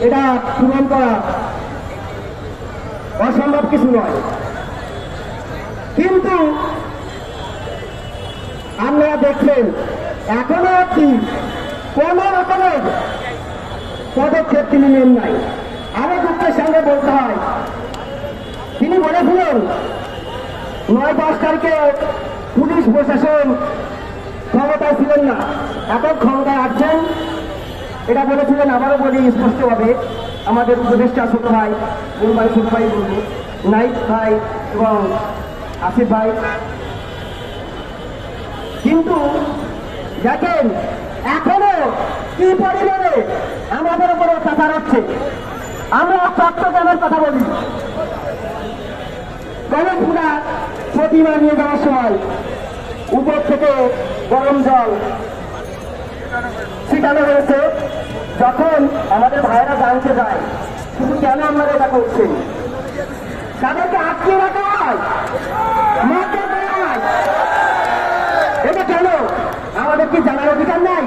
এটা পূরণ করা অসম্ভব কিছু নয়। কিন্তু আপনারা দেখছেন এখনো অব্দি কোন রকমের পদক্ষেপ তিনি নেন নাই। আরো দুঃখের সঙ্গে বলতে হয়, তিনি বলেছিলেন ৯-১০ তারিখে পুলিশ প্রশাসন ক্ষমতায় ছিলেন না, এখন ক্ষমতায় আসছেন, এটা বলেছিলেন। আবারও বলি স্পষ্টভাবে, আমাদের উপদেষ্টা ছোট ভাই, বড় ভাই, ছোট ভাই বলবো, নাইক ভাই এবং আসিফ ভাই। কিন্তু দেখেন এখনো কি পরিমাণে আমাদের উপরে অত্যাচার হচ্ছে। আমরা চট্টগ্রামের কথা বলি, গণপুরা প্রতিমা নিয়ে যাওয়ার সময় উপর থেকে গরম জল ছিটানো হয়েছে। যখন আমাদের ভাইয়েরা জানতে যায় শুধু কেন আপনারা এটা করছেন, তাদেরকে আটকে রাখা হয়, মারতে হয়, এটা কেন? আমাদের কি জানার অধিকার নাই?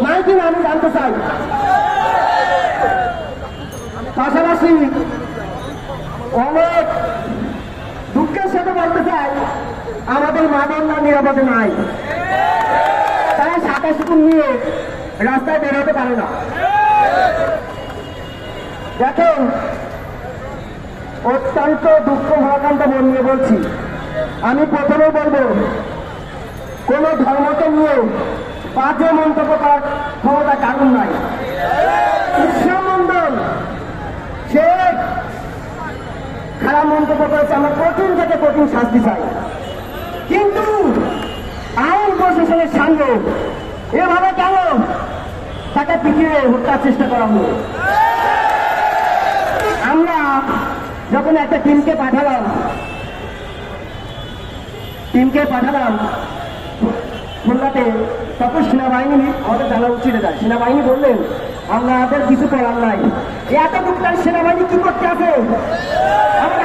নাই কিনা আমি জানতে চাই। পাশাপাশি অনেক দুঃখের সাথে বলতে চাই, আমাদের মা বোনরা নিরাপদে নাই, তারা সাঁতার সুকুন নিয়ে রাস্তায় বেরোতে পারে না। দেখেন অত্যন্ত দুঃখ ভারাক্রান্ত মন নিয়ে বলছি। আমি প্রথমে বলবো, কোন ধর্মকে নিয়ে বাজে মন্তব্য করার ক্ষমতা কারণ নাই। কৃষ্ণমন্ডল সে খারাপ মন্তব্য করেছে, আমরা কঠিন থেকে কঠিন শাস্তি চাই। কিন্তু আইন প্রশাসনের সামনে এভাবে কেন তাকে পিছিয়ে হত্যার চেষ্টা করা হলো? আমরা যখন একটা টিমকে পাঠালাম খুলনাতে, তখন সেনাবাহিনী আমাদের জানা উচিত যায়। সেনাবাহিনী বললেন আমাদের কিছু করার নাই, এত টুকটার সেনাবাহিনী কি করতে আছে? আমরা